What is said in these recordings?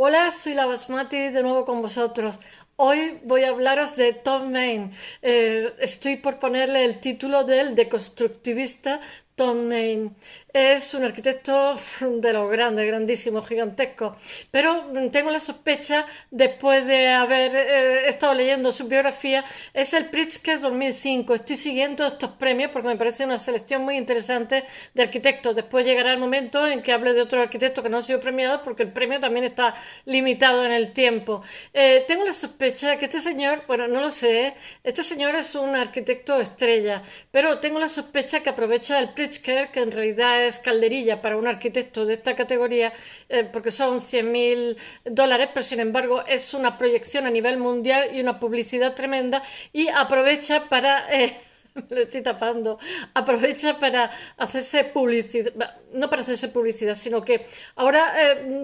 Hola, soy la Basmati de nuevo con vosotros. Hoy voy a hablaros de Tom Main. Estoy por ponerle el título del deconstructivista Tom Main. Es un arquitecto de los grandes, grandísimo, gigantesco. Pero tengo la sospecha, después de haber estado leyendo su biografía, es el Pritzker 2005. Estoy siguiendo estos premios porque me parece una selección muy interesante de arquitectos. Después llegará el momento en que hable de otro arquitecto que no ha sido premiado porque el premio también está limitado en el tiempo. Tengo la sospecha de que este señor, bueno, no lo sé, este señor es un arquitecto estrella, pero tengo la sospecha que aprovecha el Pritzker, que en realidad es calderilla para un arquitecto de esta categoría, porque son $100.000, pero sin embargo es una proyección a nivel mundial y una publicidad tremenda, y aprovecha para... me lo estoy tapando, aprovecha para hacerse publicidad, no para hacerse publicidad, sino que ahora,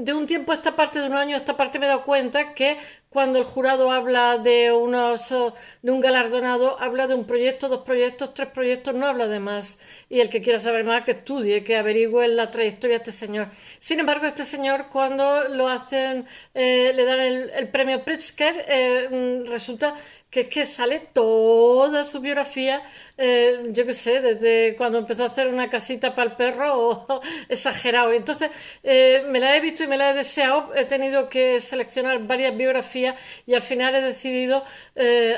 de un tiempo a esta parte, de un año a esta parte, me he dado cuenta que cuando el jurado habla de un galardonado, habla de un proyecto, dos proyectos, tres proyectos, no habla de más. Y el que quiera saber más, que estudie, que averigüe la trayectoria de este señor. Sin embargo, este señor, cuando lo hacen, le dan el premio Pritzker, resulta que es que sale toda su biografía, yo qué sé, desde cuando empezó a hacer una casita para el perro, o exagerado. Entonces, me la he visto y me la he deseado, he tenido que seleccionar varias biografías y al final he decidido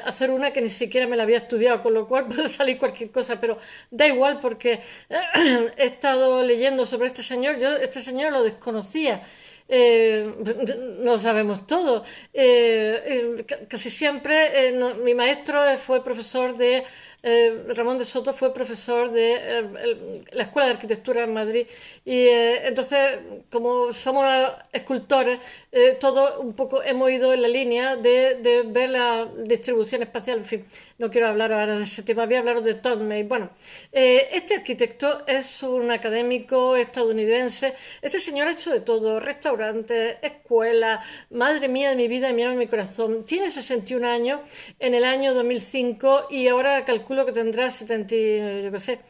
hacer una que ni siquiera me la había estudiado, con lo cual puede salir cualquier cosa, pero da igual porque he estado leyendo sobre este señor, yo este señor lo desconocía. No lo sabemos todo. Casi siempre, mi maestro fue profesor de Ramón de Soto, fue profesor de la Escuela de Arquitectura en Madrid, y entonces, como somos escultores, todos un poco hemos ido en la línea de ver la distribución espacial. En fin, no quiero hablar ahora de ese tema, voy a hablar de Todmay. Bueno, este arquitecto es un académico estadounidense. Este señor ha hecho de todo: restaurantes, escuelas, madre mía de mi vida y mi alma y mi corazón. Tiene 61 años en el año 2005, y ahora calculo que tendrá 70, yo qué sé,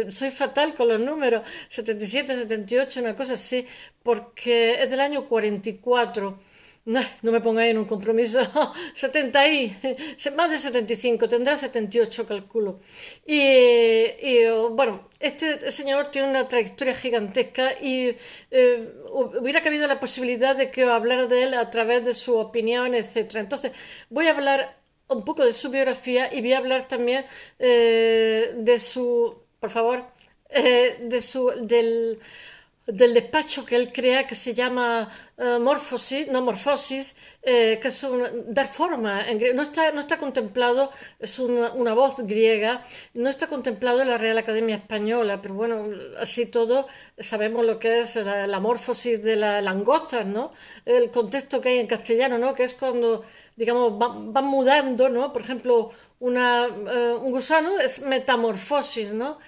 soy fatal con los números, 77, 78, una cosa así, porque es del año 44. No me pongáis en un compromiso. 70 y más de 75, tendrá 78, calculo. Bueno, este señor tiene una trayectoria gigantesca, y hubiera cabido la posibilidad de que os hablara de él a través de su opinión, etcétera. Entonces, voy a hablar un poco de su biografía, y voy a hablar también de su, por favor, del despacho que él crea, que se llama Morphosis, no Morphosis, que es dar forma. No está contemplado, es una voz griega, no está contemplado en la Real Academia Española, pero bueno, así todo sabemos lo que es la morfosis de las langostas, ¿no? El contexto que hay en castellano, ¿no? Que es cuando, digamos, van mudando, ¿no? Por ejemplo, un gusano es metamorfosis, ¿no?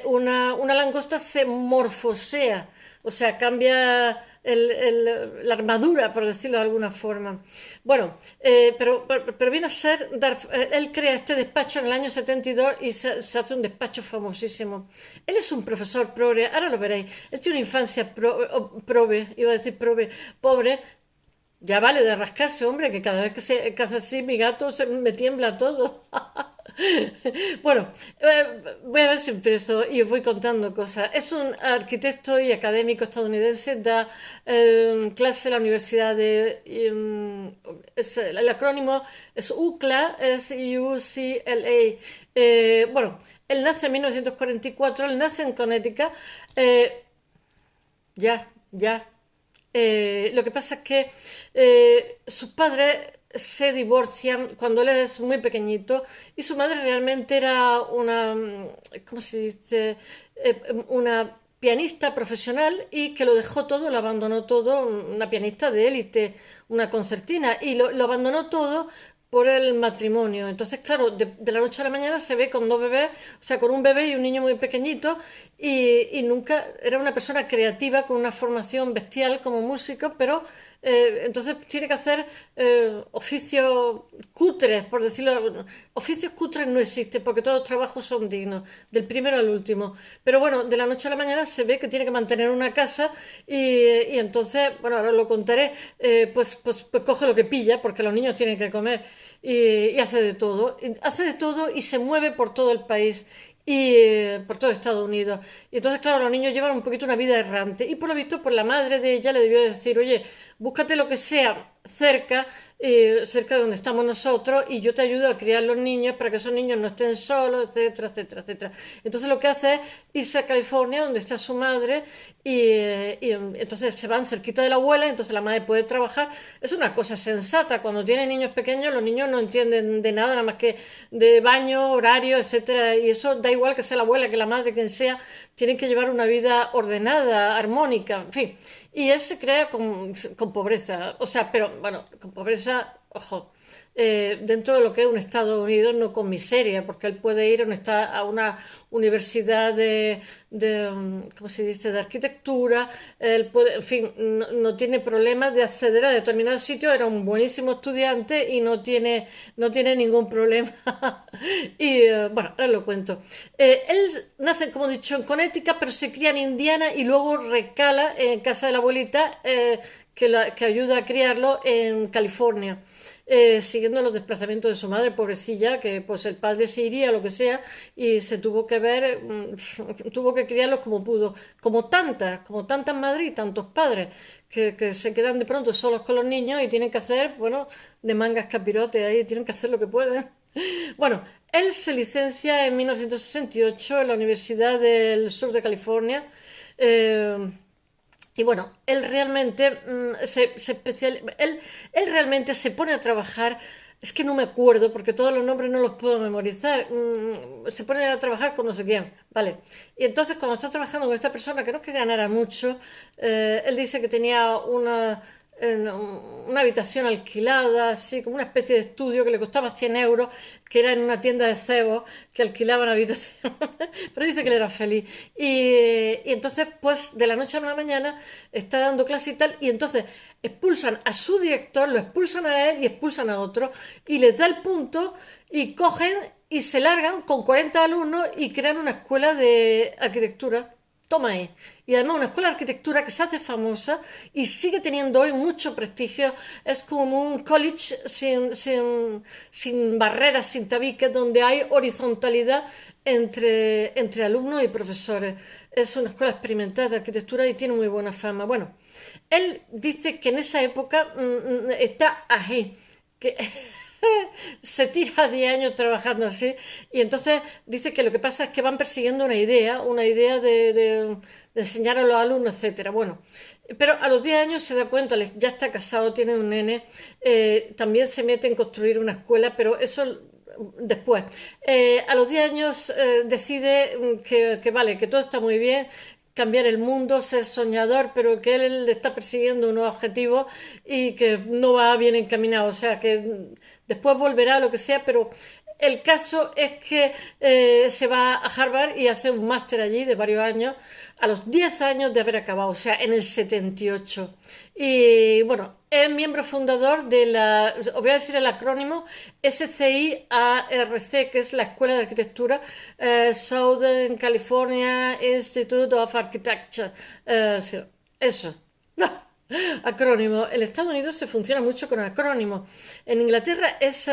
Una langosta se morfosea, o sea, cambia la armadura, por decirlo de alguna forma. Bueno, pero viene a ser, él crea este despacho en el año 72, y se hace un despacho famosísimo. Él es un profesor progre, ahora lo veréis. Él tiene una infancia iba a decir pobre. Ya vale de rascarse, hombre, que cada vez que hace así mi gato me tiembla todo. Bueno, voy a ver si empiezo y os voy contando cosas. Es un arquitecto y académico estadounidense, da clase en la Universidad el acrónimo es UCLA, es UCLA. Bueno, él nace en 1944, él nace en Connecticut. Ya. Lo que pasa es que sus padres se divorcian cuando él es muy pequeñito, y su madre realmente era ¿cómo se dice? Una pianista profesional, y que lo dejó todo, lo abandonó todo, una pianista de élite, una concertina, y lo abandonó todo por el matrimonio. Entonces, claro, de la noche a la mañana se ve con dos bebés, o sea, con un bebé y un niño muy pequeñito, y nunca era una persona creativa con una formación bestial como músico, pero Entonces tiene que hacer oficios cutres, por decirlo. Oficios cutres no existen porque todos los trabajos son dignos, del primero al último. Pero bueno, de la noche a la mañana se ve que tiene que mantener una casa y entonces, bueno, ahora lo contaré, pues coge lo que pilla porque los niños tienen que comer y hace de todo. Hace de todo y se mueve por todo el país y por todo Estados Unidos. Y entonces, claro, los niños llevan un poquito una vida errante. Y por lo visto, pues la madre de ella le debió decir, oye, búscate lo que sea cerca, cerca de donde estamos nosotros, y yo te ayudo a criar los niños para que esos niños no estén solos, etcétera, etcétera, etcétera. Entonces lo que hace es irse a California, donde está su madre, y entonces se van cerquita de la abuela, entonces la madre puede trabajar. Es una cosa sensata. Cuando tienen niños pequeños, los niños no entienden de nada, nada más que de baño, horario, etcétera. Y eso da igual que sea la abuela, que la madre, quien sea, tienen que llevar una vida ordenada, armónica, en fin. Y él se crea con pobreza, o sea, pero bueno, con pobreza, ojo, dentro de lo que es un Estados Unidos, no con miseria, porque él puede ir a una universidad ¿cómo se dice?, de arquitectura, él puede, en fin, no tiene problemas de acceder a determinados sitios, era un buenísimo estudiante y no tiene ningún problema. Y bueno, ahora lo cuento. Él nace, como he dicho, en Connecticut, pero se cría en Indiana y luego recala en casa de la abuelita, que ayuda a criarlo en California, siguiendo los desplazamientos de su madre, pobrecilla, que pues el padre se iría, lo que sea, y se tuvo que tuvo que criarlos como pudo, como tantas madres y tantos padres, que se quedan de pronto solos con los niños y tienen que hacer, bueno, de mangas capirote, ahí tienen que hacer lo que pueden. Bueno, él se licencia en 1968 en la Universidad del Sur de California. Y bueno, él realmente él realmente se pone a trabajar. Es que no me acuerdo porque todos los nombres no los puedo memorizar. Se pone a trabajar con no sé quién, vale. Y entonces cuando está trabajando con esta persona, que no es que ganara mucho, él dice que tenía una habitación alquilada, así como una especie de estudio que le costaba 100 euros, que era en una tienda de cebos que alquilaban habitación. Pero dice que él era feliz. Y entonces, pues, de la noche a la mañana está dando clase y tal, y entonces expulsan a su director, lo expulsan a él y expulsan a otro, y les da el punto y cogen y se largan con 40 alumnos y crean una escuela de arquitectura. Toma ahí. Y además una escuela de arquitectura que se hace famosa y sigue teniendo hoy mucho prestigio. Es como un college sin barreras, sin tabiques, donde hay horizontalidad entre alumnos y profesores. Es una escuela experimental de arquitectura y tiene muy buena fama. Bueno, él dice que en esa época está ahí, que se tira 10 años trabajando así y entonces dice que lo que pasa es que van persiguiendo una idea de enseñar a los alumnos, etcétera. Bueno, pero a los 10 años se da cuenta, ya está casado, tiene un nene, también se mete en construir una escuela, pero eso después. A los 10 años decide que vale, que todo está muy bien, cambiar el mundo, ser soñador, pero que él está persiguiendo unos objetivos y que no va bien encaminado, o sea, que después volverá a lo que sea, pero el caso es que se va a Harvard y hace un máster allí de varios años, a los 10 años de haber acabado, o sea, en el 78. Y bueno, es miembro fundador os voy a decir el acrónimo, SCIARC, que es la Escuela de Arquitectura, Southern California Institute of Architecture. Sí, eso. Acrónimo. En Estados Unidos se funciona mucho con acrónimos. En Inglaterra es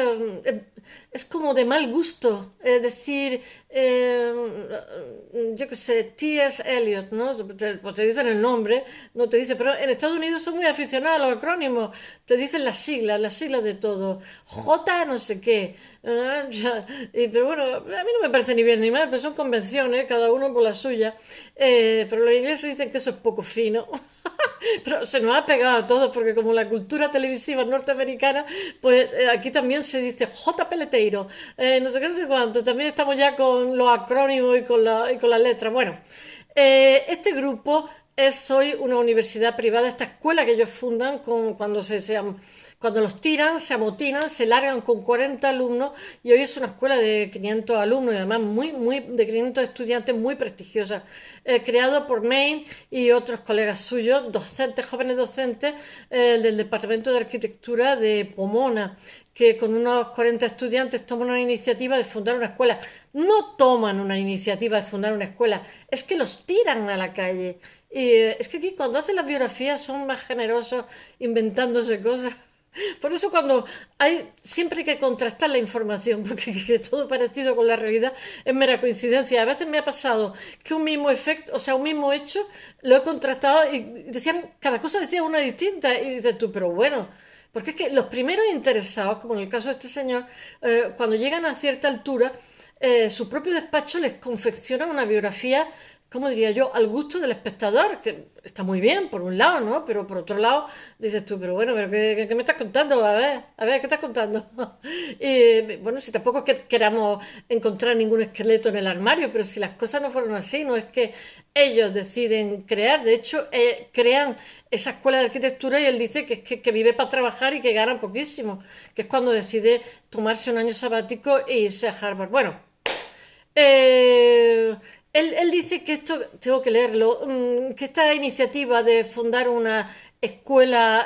como de mal gusto decir, yo qué sé, T.S. Eliot, ¿no? Pues te dicen el nombre, no te dice, pero en Estados Unidos son muy aficionados a los acrónimos, te dicen las siglas de todo, J no sé qué. Pero bueno, a mí no me parece ni bien ni mal, pero son convenciones, cada uno por la suya. Pero los ingleses dicen que eso es poco fino. Pero se nos ha pegado a todos porque como la cultura televisiva norteamericana, pues aquí también se dice J. Peleteiro, no sé qué, no sé cuánto, también estamos ya con los acrónimos y con las letras. Bueno, este grupo es hoy una universidad privada, esta escuela que ellos fundan cuando los tiran, se amotinan, se largan con 40 alumnos y hoy es una escuela de 500 alumnos y además de 500 estudiantes muy prestigiosa, creado por Maine y otros colegas suyos, docentes, jóvenes docentes del Departamento de Arquitectura de Pomona, que con unos 40 estudiantes toman una iniciativa de fundar una escuela. No toman una iniciativa de fundar una escuela, es que los tiran a la calle. Y es que aquí cuando hacen las biografías son más generosos inventándose cosas. Por eso siempre hay que contrastar la información, porque que todo parecido con la realidad es mera coincidencia. A veces me ha pasado que un mismo efecto, o sea, un mismo hecho, lo he contrastado y decían, cada cosa decía una distinta. Y dices tú, pero bueno, porque es que los primeros interesados, como en el caso de este señor, cuando llegan a cierta altura, su propio despacho les confecciona una biografía, ¿cómo diría yo?, al gusto del espectador, que está muy bien, por un lado, ¿no? Pero por otro lado, dices tú, pero bueno, ¿qué me estás contando? A ver, ¿qué estás contando? Y bueno, si tampoco es que queramos encontrar ningún esqueleto en el armario, pero si las cosas no fueron así, no es que ellos deciden crear, de hecho, crean esa escuela de arquitectura y él dice que vive para trabajar y que gana poquísimo, que es cuando decide tomarse un año sabático e irse a Harvard. Bueno, eh, él dice que esto, tengo que leerlo, que esta iniciativa de fundar una escuela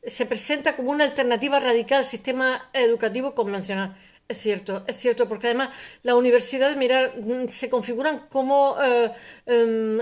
se presenta como una alternativa radical al sistema educativo convencional. Es cierto, porque además las universidades, mirar, se configuran como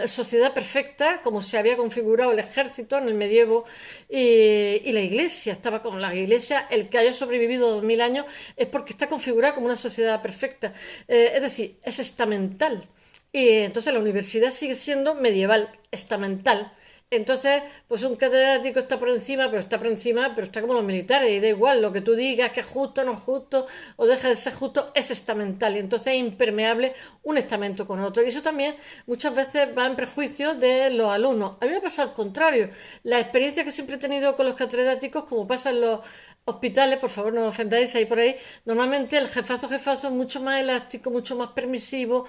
sociedad perfecta, como se había configurado el ejército en el medievo y la iglesia, estaba como la iglesia, el que haya sobrevivido 2000 años es porque está configurada como una sociedad perfecta, es decir, es estamental. Y entonces la universidad sigue siendo medieval, estamental. Entonces, pues un catedrático está por encima, pero está como los militares, y da igual lo que tú digas, que es justo, no es justo, o deja de ser justo, es estamental, y entonces es impermeable un estamento con otro. Y eso también muchas veces va en prejuicio de los alumnos. A mí me pasa al contrario. La experiencia que siempre he tenido con los catedráticos, como pasa en los hospitales, por favor no me ofendáis ahí por ahí, normalmente el jefazo es mucho más elástico, mucho más permisivo,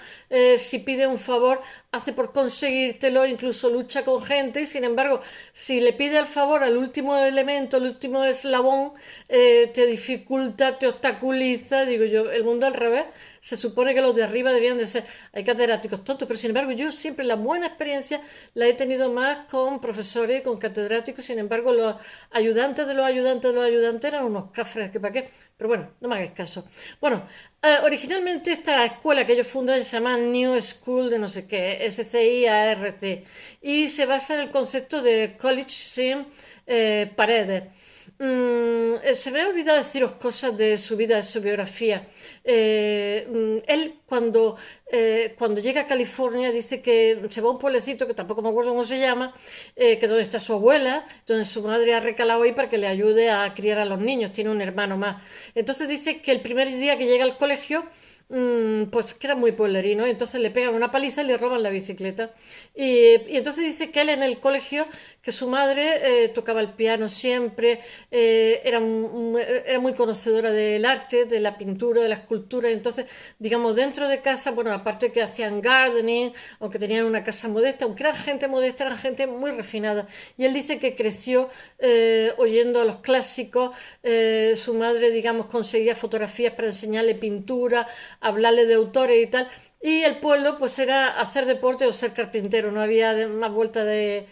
si pide un favor hace por conseguírtelo, incluso lucha con gente y sin embargo si le pide el favor al último elemento, al último eslabón, te dificulta, te obstaculiza, digo yo, el mundo al revés. Se supone que los de arriba debían de ser, hay catedráticos tontos, pero sin embargo yo siempre la buena experiencia la he tenido más con profesores y con catedráticos, sin embargo los ayudantes de los ayudantes de los ayudantes eran unos cafres, que para qué, pero bueno, no me hagáis caso. Bueno, originalmente esta escuela que ellos fundan se llama New School de no sé qué, SCIARC, y se basa en el concepto de College Sin Paredes. Se me ha olvidado deciros cosas de su vida, de su biografía. Él cuando llega a California dice que se va a un pueblecito que tampoco me acuerdo cómo se llama, que donde está su abuela, donde su madre ha recalado ahí para que le ayude a criar a los niños, tiene un hermano más. Entonces dice que el primer día que llega al colegio, pues que era muy pueblerino, entonces le pegan una paliza y le roban la bicicleta. Y entonces dice que él en el colegio, que su madre tocaba el piano siempre, era muy conocedora del arte, de la pintura, de la escultura, entonces, digamos, dentro de casa, bueno, aparte que hacían gardening, aunque tenían una casa modesta, aunque eran gente modesta, eran gente muy refinada. Y él dice que creció oyendo a los clásicos, su madre, digamos, conseguía fotografías para enseñarle pintura, hablarle de autores y tal, y el pueblo pues era hacer deporte o ser carpintero, no había más vuelta de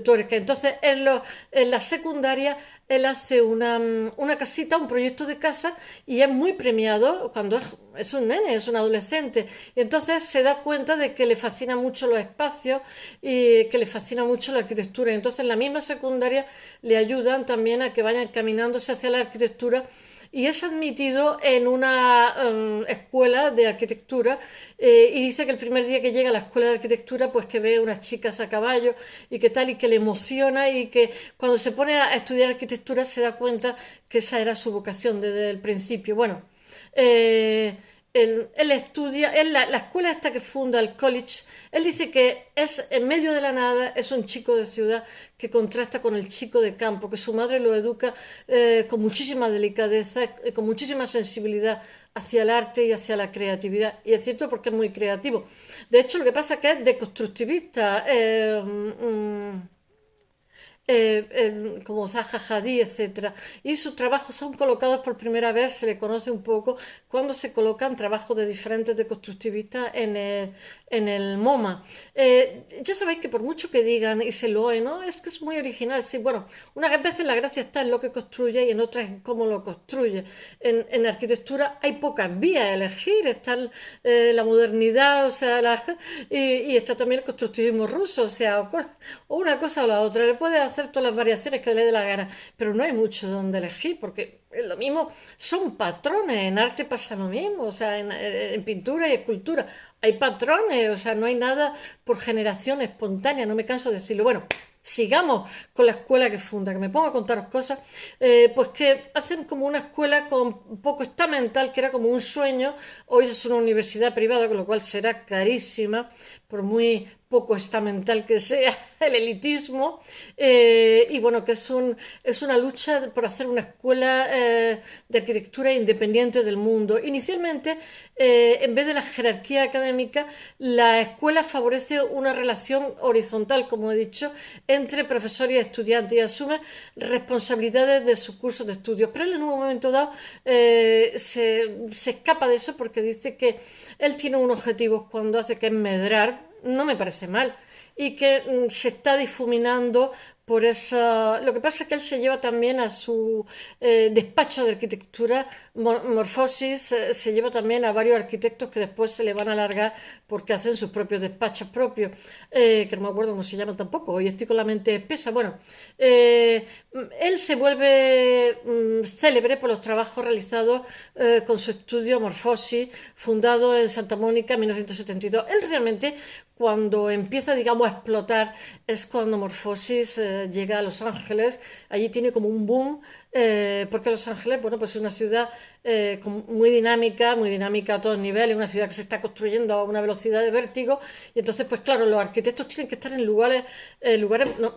tuerca. Entonces en la secundaria él hace una casita, un proyecto de casa y es muy premiado cuando es un nene, es un adolescente. Y entonces se da cuenta de que le fascina mucho los espacios y que le fascina mucho la arquitectura. Y entonces en la misma secundaria le ayudan también a que vayan caminándose hacia la arquitectura y es admitido en una escuela de arquitectura y dice que el primer día que llega a la escuela de arquitectura pues que ve unas chicas a caballo y que tal y que le emociona y que cuando se pone a estudiar arquitectura se da cuenta que esa era su vocación desde el principio. Bueno, eh, él estudia, la escuela esta que funda el college, él dice que es en medio de la nada, es un chico de ciudad que contrasta con el chico de campo, que su madre lo educa con muchísima delicadeza, con muchísima sensibilidad hacia el arte y hacia la creatividad. Y es cierto porque es muy creativo. De hecho, lo que pasa es que es deconstructivista. Como Zaha Hadid, etcétera. Y sus trabajos son colocados por primera vez, se le conoce un poco, cuando se colocan trabajos de diferentes deconstructivistas en el MoMA. Ya sabéis que por mucho que digan y se loe, ¿no? Es que es muy original. Sí, bueno, unas veces la gracia está en lo que construye y en otras en cómo lo construye. En arquitectura hay pocas vías a elegir. Está la modernidad, o sea, y está también el constructivismo ruso, o sea, o una cosa o la otra. Le puede hacer todas las variaciones que le dé la gana, pero no hay mucho donde elegir, porque es lo mismo, son patrones, en arte pasa lo mismo, o sea, en pintura y escultura hay patrones, o sea, no hay nada por generación espontánea, no me canso de decirlo. Bueno, sigamos con la escuela que funda, que me pongo a contaros cosas, pues que hacen como una escuela con poco estamental, que era como un sueño. Hoy es una universidad privada, con lo cual será carísima, por muy poco estamental que sea el elitismo, y bueno, que es una lucha por hacer una escuela de arquitectura independiente del mundo. Inicialmente, en vez de la jerarquía académica, la escuela favorece una relación horizontal, como he dicho, entre profesor y estudiante, y asume responsabilidades de sus cursos de estudios. Pero él en un momento dado se escapa de eso porque dice que él tiene un objetivo cuando hace, que es medrar, no me parece mal, y que se está difuminando por esa. Lo que pasa es que él se lleva también a su despacho de arquitectura, Morfosis, se lleva también a varios arquitectos que después se le van a alargar porque hacen sus propios despachos propios, que no me acuerdo cómo se llaman tampoco, hoy estoy con la mente espesa. Bueno, él se vuelve célebre por los trabajos realizados con su estudio Morfosis, fundado en Santa Mónica en 1972. Él realmente, cuando empieza, digamos, a explotar, es cuando Morfosis llega a Los Ángeles. Allí tiene como un boom, porque Los Ángeles, bueno, pues es una ciudad muy dinámica a todos niveles, una ciudad que se está construyendo a una velocidad de vértigo, y entonces, pues claro, los arquitectos tienen que estar en lugares,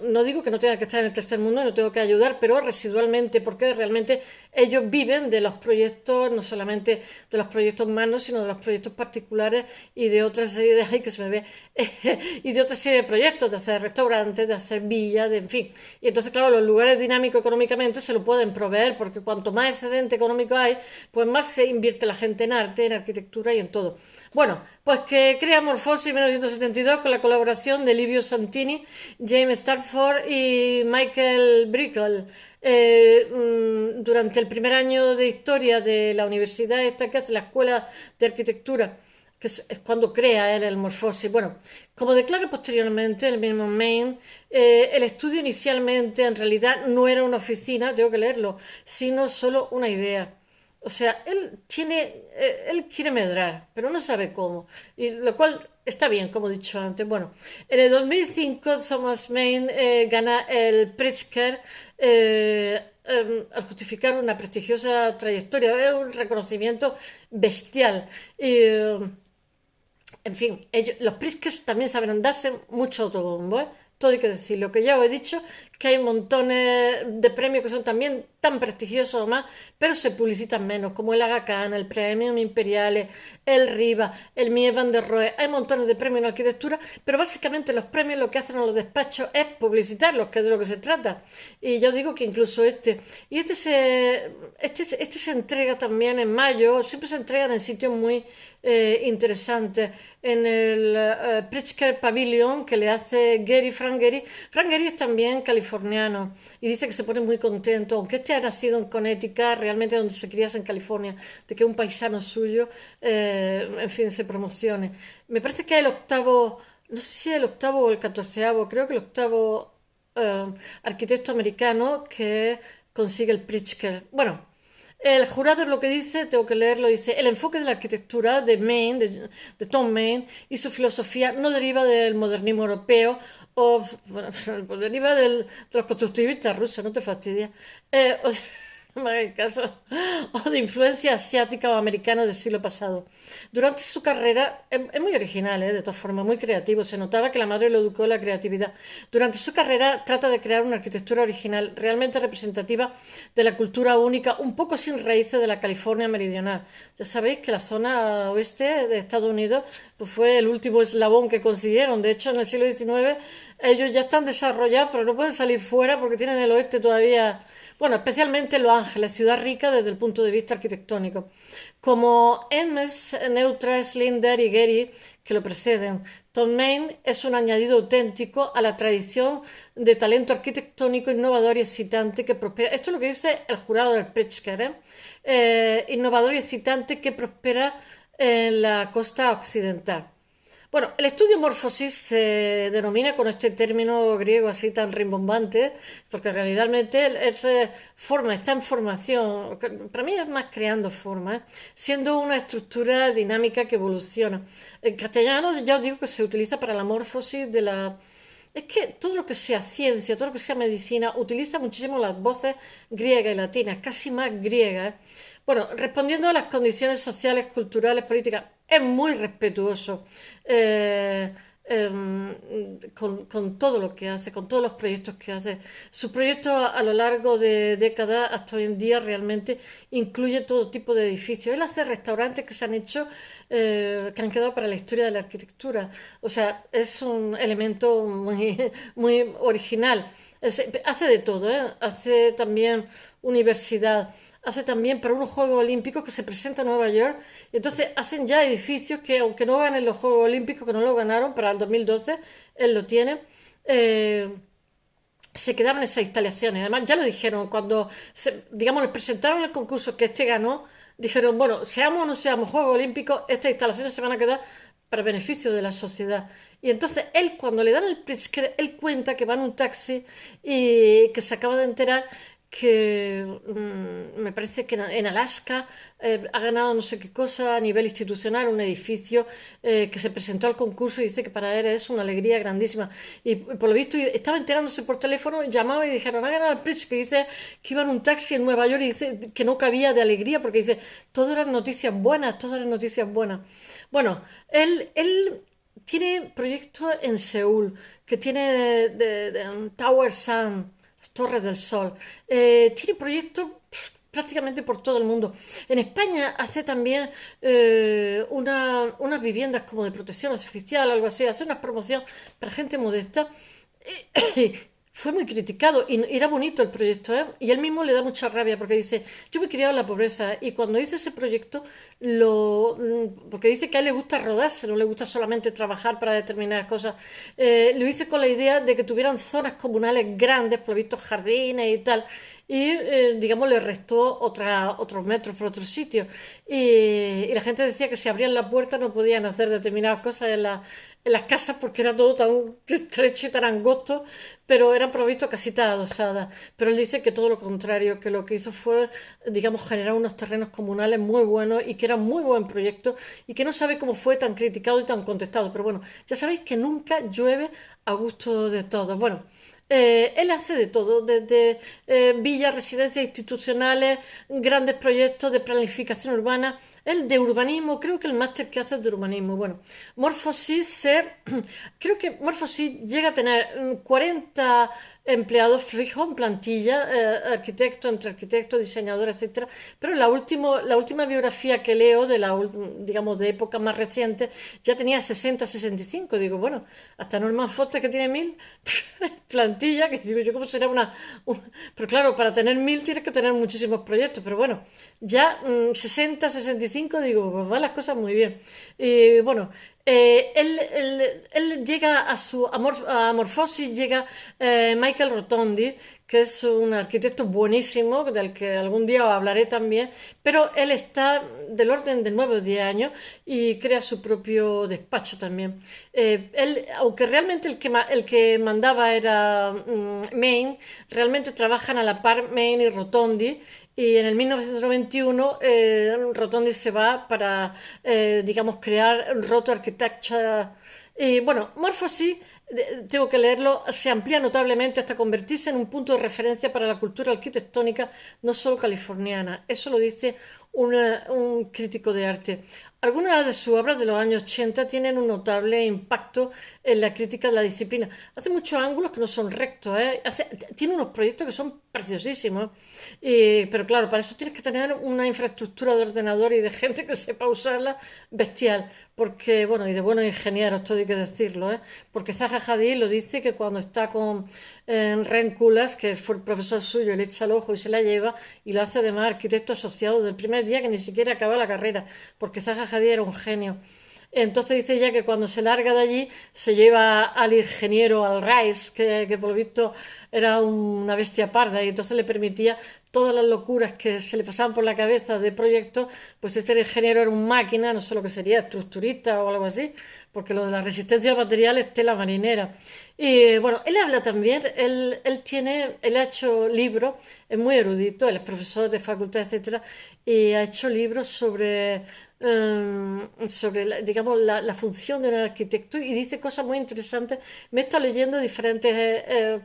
no digo que no tengan que estar en el tercer mundo, no tengo que ayudar, pero residualmente, porque realmente ellos viven de los proyectos, no solamente de los proyectos humanos, sino de los proyectos particulares y de otra serie de, ay, que se me ve, y de otra serie de proyectos, de hacer restaurantes, de hacer villas, en fin. Y entonces, claro, los lugares dinámicos económicamente se lo pueden proveer, porque cuanto más excedente económico hay, pues más se invierte la gente en arte, en arquitectura y en todo. Bueno, pues que crea Morfosis en 1972 con la colaboración de Livio Santini, James Stafford y Michael Brickell. Durante el primer año de historia de la universidad esta que hace la Escuela de Arquitectura, que es cuando crea él el Morfosis. Bueno, como declara posteriormente el mismo Main, el estudio inicialmente en realidad no era una oficina, tengo que leerlo, sino solo una idea. O sea, él quiere medrar, pero no sabe cómo, y lo cual está bien, como he dicho antes. Bueno, en el 2005 Thomas Main gana el Pritzker, al justificar una prestigiosa trayectoria, es un reconocimiento bestial. En fin, los Pritzkers también saben darse mucho autobombo, ¿eh? Todo hay que decir. Lo que ya os he dicho, que hay montones de premios que son también tan prestigiosos o más, pero se publicitan menos, como el Aga Khan, el Premio Imperiale, el Riva, el Mies van der Rohe. Hay montones de premios en arquitectura, pero básicamente los premios lo que hacen a los despachos es publicitarlos, que es de lo que se trata. Y ya os digo que incluso este se entrega también en mayo, siempre se entregan en sitios muy interesantes. En el Pritzker Pavilion, que le hace Frank Gehry. Frank Gehry es también californiano y dice que se pone muy contento, aunque este ha nacido en Connecticut, realmente donde se cría en California, de que un paisano suyo, en fin, se promocione. Me parece que es el octavo, no sé si es el octavo o el catorceavo, creo que el octavo arquitecto americano que consigue el Pritzker. Bueno, el jurado lo que dice, tengo que leerlo, dice: el enfoque de la arquitectura de Tom Main y su filosofía no deriva del modernismo europeo o bueno, deriva de los constructivistas rusos, no te fastidies. O sea, no me hagáis caso, o de influencia asiática o americana del siglo pasado. Durante su carrera, es muy original, de todas formas, muy creativo, se notaba que la madre lo educó en la creatividad. Durante su carrera trata de crear una arquitectura original, realmente representativa de la cultura única, un poco sin raíces de la California meridional. Ya sabéis que la zona oeste de Estados Unidos pues fue el último eslabón que consiguieron. De hecho, en el siglo XIX ellos ya están desarrollados, pero no pueden salir fuera porque tienen el oeste todavía, bueno, especialmente Los Ángeles, ciudad rica desde el punto de vista arquitectónico. Como Hermes, Neutra, Slinder y Gehry, que lo preceden, Tom Main es un añadido auténtico a la tradición de talento arquitectónico innovador y excitante que prospera. Esto es lo que dice el jurado del Pritzker, innovador y excitante que prospera en la costa occidental. Bueno, el estudio morfosis se denomina con este término griego así tan rimbombante, porque realmente es forma, está en formación. Para mí es más creando forma, siendo una estructura dinámica que evoluciona. En castellano ya os digo que se utiliza para la morfosis de la. Es que todo lo que sea ciencia, todo lo que sea medicina, utiliza muchísimo las voces griegas y latinas, casi más griegas. Bueno, respondiendo a las condiciones sociales, culturales, políticas, es muy respetuoso eh, con todo lo que hace, con todos los proyectos que hace. Sus proyectos a lo largo de décadas hasta hoy en día realmente incluye todo tipo de edificios. Él hace restaurantes que se han hecho, que han quedado para la historia de la arquitectura. O sea, es un elemento muy original. Hace de todo, ¿eh? Hace también universidad, hace también para unos Juegos Olímpicos que se presenta en Nueva York. Y entonces hacen ya edificios que, aunque no ganen los Juegos Olímpicos, que no lo ganaron para el 2012, él lo tiene. eh, Se quedaban esas instalaciones. Además, ya lo dijeron cuando, digamos, les presentaron el concurso que este ganó. Dijeron, bueno, seamos o no seamos Juegos Olímpicos, estas instalaciones se van a quedar para beneficio de la sociedad. Y entonces él, cuando le dan el Pritzker, él cuenta que va en un taxi y que se acaba de enterar que me parece que en Alaska ha ganado no sé qué cosa a nivel institucional, un edificio que se presentó al concurso y dice que para él es una alegría grandísima. Y por lo visto estaba enterándose por teléfono, llamaba y dijeron, ha ganado el Pritzker, que dice que iba en un taxi en Nueva York y dice que no cabía de alegría porque dice, todas eran noticias buenas, todas eran noticias buenas. Bueno, él tiene proyectos en Seúl, que tiene de Tower Sun, las Torres del Sol. Tiene proyectos prácticamente por todo el mundo. En España hace también unas viviendas como de protección oficial, algo así, hace una promoción para gente modesta. Fue muy criticado y era bonito el proyecto, ¿eh? Y él mismo le da mucha rabia porque dice, yo me he criado en la pobreza y cuando hice ese proyecto, porque dice que a él le gusta rodarse, no le gusta solamente trabajar para determinadas cosas, lo hice con la idea de que tuvieran zonas comunales grandes, por visto jardines y tal, y digamos le restó otros metros por otros sitios. Y la gente decía que si abrían la puerta no podían hacer determinadas cosas en las casas porque era todo tan estrecho y tan angosto, pero eran provistos casitas adosadas. Pero él dice que todo lo contrario, que lo que hizo fue, digamos, generar unos terrenos comunales muy buenos y que era muy buen proyecto y que no sabe cómo fue tan criticado y tan contestado. Pero bueno, ya sabéis que nunca llueve a gusto de todos. Bueno. Él hace de todo, desde villas, residencias institucionales, grandes proyectos de planificación urbana. Él de urbanismo, creo que el máster que hace es de urbanismo. Bueno, Morphosis, creo que Morphosis llega a tener 40 empleados fijos en plantilla, arquitectos, entre arquitectos, diseñadores, etcétera. Pero la última biografía que leo digamos, de época más reciente, ya tenía 60, 65. Digo, bueno, hasta Norman Foster que tiene 1000 plantilla, que digo yo, ¿cómo será pero claro, para tener 1000 tienes que tener muchísimos proyectos, pero bueno, ya 60, 65, digo, pues van las cosas muy bien. Y bueno, él llega a Morfosis, llega Michael Rotondi, que es un arquitecto buenísimo, del que algún día os hablaré también, pero él está del orden de 9 o 10 años y crea su propio despacho también. Aunque realmente el que mandaba era Main, realmente trabajan a la par Main y Rotondi, y en el 1991 Rotondi se va para, digamos, crear Roto Architecture. Y bueno, Morphosis tengo que leerlo, se amplía notablemente hasta convertirse en un punto de referencia para la cultura arquitectónica no solo californiana. Eso lo dice un crítico de arte. Algunas de sus obras de los años 80 tienen un notable impacto en la crítica de la disciplina. Hace muchos ángulos que no son rectos, ¿eh? Tiene unos proyectos que son preciosísimos, pero claro, para eso tienes que tener una infraestructura de ordenador y de gente que sepa usarla bestial, porque, bueno, y de buenos ingenieros, todo hay que decirlo, ¿eh? Porque Zaha Hadid lo dice que cuando está con Ren Kulas, que fue el profesor suyo, le echa el ojo y se la lleva, y lo hace además arquitecto asociado del primer día que ni siquiera acaba la carrera, porque Zaha Hadid era un genio. Entonces dice ella que cuando se larga de allí se lleva al ingeniero, al Rice, que por lo visto era una bestia parda y entonces le permitía todas las locuras que se le pasaban por la cabeza de proyectos, pues este ingeniero era un máquina, no sé lo que sería, estructurista o algo así, porque lo de la resistencia a materiales es tela marinera. Y bueno, él habla también, él ha hecho libros, es muy erudito, él es profesor de facultad, etcétera, y ha hecho libros sobre digamos, la función de un arquitecto y dice cosas muy interesantes. Me está leyendo diferentes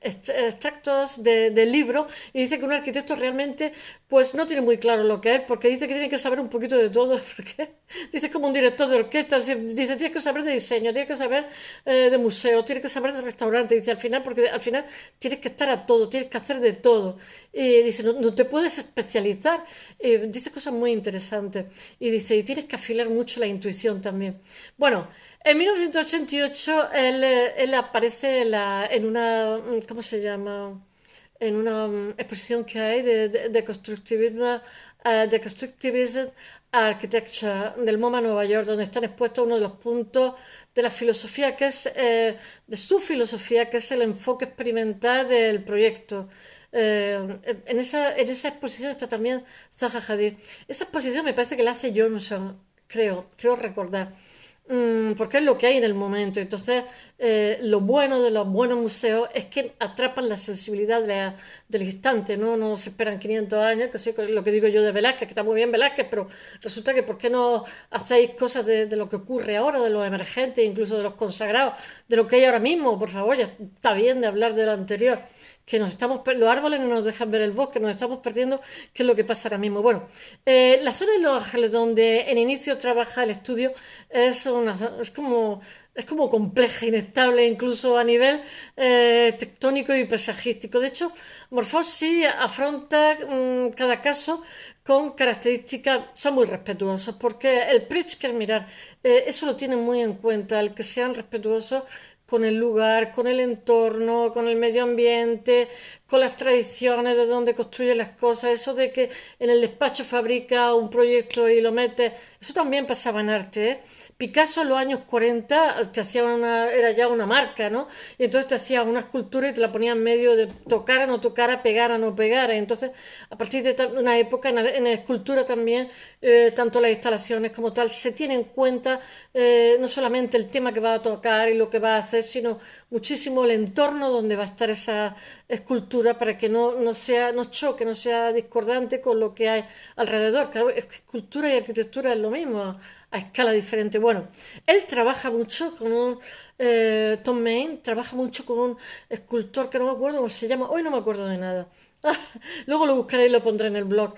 extractos del libro y dice que un arquitecto realmente pues no tiene muy claro lo que es, porque dice que tiene que saber un poquito de todo, porque dice como un director de orquesta, dice tienes que saber de diseño, tienes que saber de museo, tienes que saber de restaurante, dice al final, porque al final tienes que estar a todo, tienes que hacer de todo, y dice no te puedes especializar, dice cosas muy interesantes, y dice y tienes que afilar mucho la intuición también. Bueno, en 1988 él aparece en una, ¿cómo se llama? En una exposición que hay de constructivismo, de Constructivism Architecture del MoMA Nueva York, donde están expuestos uno de los puntos de la filosofía que es, de su filosofía, que es el enfoque experimental del proyecto. En esa exposición está también Zaha Hadid. Esa exposición me parece que la hace Johnson, creo recordar. Porque es lo que hay en el momento. Entonces, lo bueno de los buenos museos es que atrapan la sensibilidad del instante, ¿no? No se esperan 500 años, que es lo que digo yo de Velázquez, que está muy bien Velázquez, pero resulta que ¿por qué no hacéis cosas de lo que ocurre ahora, de los emergentes, incluso de los consagrados, de lo que hay ahora mismo? Por favor, ya está bien de hablar de lo anterior, que los árboles no nos dejan ver el bosque, nos estamos perdiendo, qué es lo que pasa ahora mismo. Bueno, la zona de Los Ángeles donde en inicio trabaja el estudio es como compleja, inestable, incluso a nivel tectónico y paisajístico. De hecho, Morfosis afronta cada caso con características, son muy respetuosos, porque el Pritzker, mirar, eso lo tienen muy en cuenta, el que sean respetuosos con el lugar, con el entorno, con el medio ambiente, con las tradiciones de donde construye las cosas, eso de que en el despacho fabrica un proyecto y lo mete, eso también pasaba en arte, ¿eh? Picasso en los años 40 te hacía era ya una marca, ¿no? Y entonces te hacía una escultura y te la ponía en medio de tocar a no tocar, pegar a no pegar. Y entonces, a partir de una época, en la escultura también, tanto las instalaciones como tal, se tiene en cuenta no solamente el tema que va a tocar y lo que va a hacer, sino muchísimo el entorno donde va a estar esa escultura para que no choque, no sea discordante con lo que hay alrededor. Claro, escultura y arquitectura es lo mismo a escala diferente. Bueno, él trabaja mucho con Tom Main, trabaja mucho con un escultor que no me acuerdo cómo se llama, hoy no me acuerdo de nada. Luego lo buscaré y lo pondré en el blog.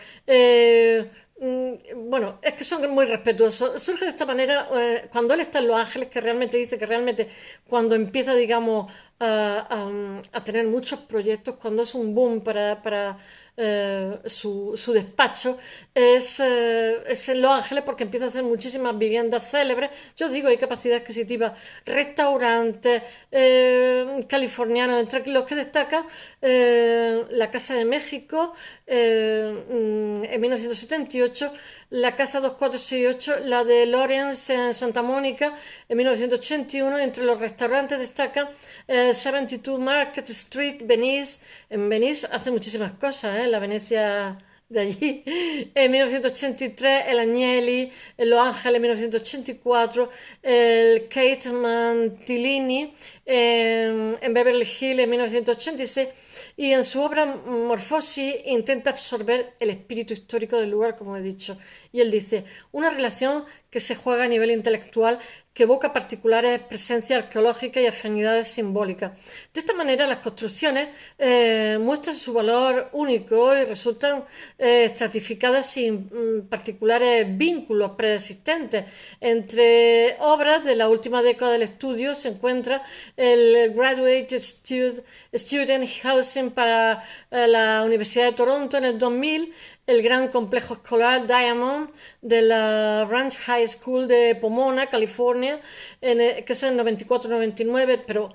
Bueno, es que son muy respetuosos. Surge de esta manera cuando él está en Los Ángeles, que realmente dice que realmente cuando empieza, digamos, a tener muchos proyectos, cuando es un boom para su despacho, es en Los Ángeles porque empieza a hacer muchísimas viviendas célebres. Yo digo, hay capacidad adquisitiva, restaurantes californianos, entre los que destaca la Casa de México en 1978, la Casa 2468, la de Lawrence en Santa Mónica en 1981. Entre los restaurantes destaca 72 Market Street, Venice. En Venice hace muchísimas cosas, la Venecia de allí. En 1983 el Agnelli, en Los Ángeles en 1984, el Kate Mantilini en Beverly Hills en 1986, y en su obra Morfosis intenta absorber el espíritu histórico del lugar, como he dicho. Y él dice, una relación que se juega a nivel intelectual, que evoca particulares presencias arqueológicas y afinidades simbólicas. De esta manera, las construcciones muestran su valor único y resultan estratificadas sin particulares vínculos preexistentes. Entre obras de la última década del estudio se encuentra el Graduate Student Housing para la Universidad de Toronto en el 2000, el gran complejo escolar Diamond de la Ranch High School de Pomona, California, que es en 94-99, pero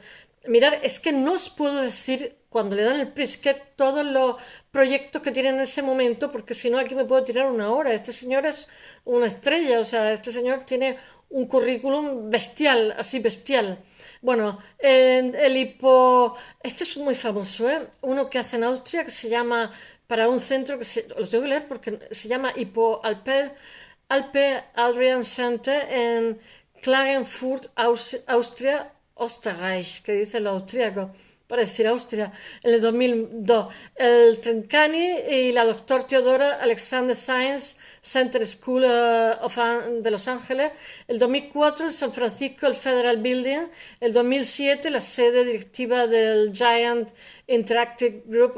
mirad, es que no os puedo decir cuando le dan el Pritzker todos los proyectos que tienen en ese momento, porque si no aquí me puedo tirar una hora. Este señor es una estrella, o sea, este señor tiene un currículum bestial, así bestial. Bueno, este es muy famoso, ¿eh? Uno que hace en Austria que se llama, para un centro los tengo que leer porque se llama Alpe Adrian Center en Klagenfurt, Austria, Österreich, que dice lo austríaco, para decir Austria, en el 2002. El Trencani y la doctor Theodora Alexander Science Center School de Los Ángeles. El 2004 en San Francisco, el Federal Building. El 2007 la sede directiva del Giant Interactive Group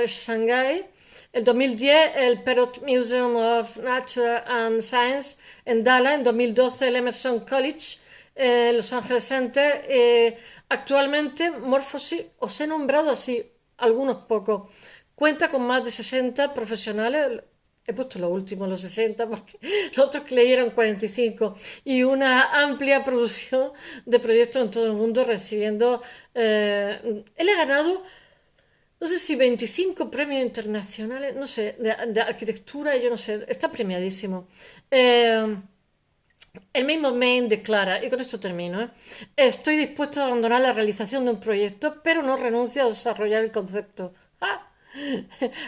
Shanghai. El 2010 el Perot Museum of Nature and Science en Dallas. En 2012 el Emerson College, Los Ángeles Center. Actualmente Morphosis, os he nombrado así algunos pocos. Cuenta con más de 60 profesionales. He puesto los últimos, los 60, porque los otros que leí eran 45. Y una amplia producción de proyectos en todo el mundo, recibiendo... él ha ganado, no sé si 25 premios internacionales, no sé, de arquitectura, yo no sé, está premiadísimo. El mismo Main declara, y con esto termino, estoy dispuesto a abandonar la realización de un proyecto, pero no renuncio a desarrollar el concepto. ¡Ah!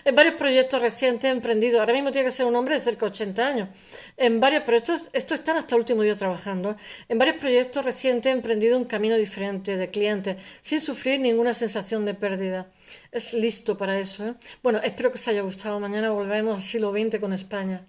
En varios proyectos recientes emprendidos, ahora mismo tiene que ser un hombre de cerca de 80 años, en varios proyectos, estos están hasta el último día trabajando, en varios proyectos recientes he emprendido un camino diferente de clientes, sin sufrir ninguna sensación de pérdida. Es listo para eso, ¿eh? Bueno, espero que os haya gustado. Mañana volvemos al siglo XX con España.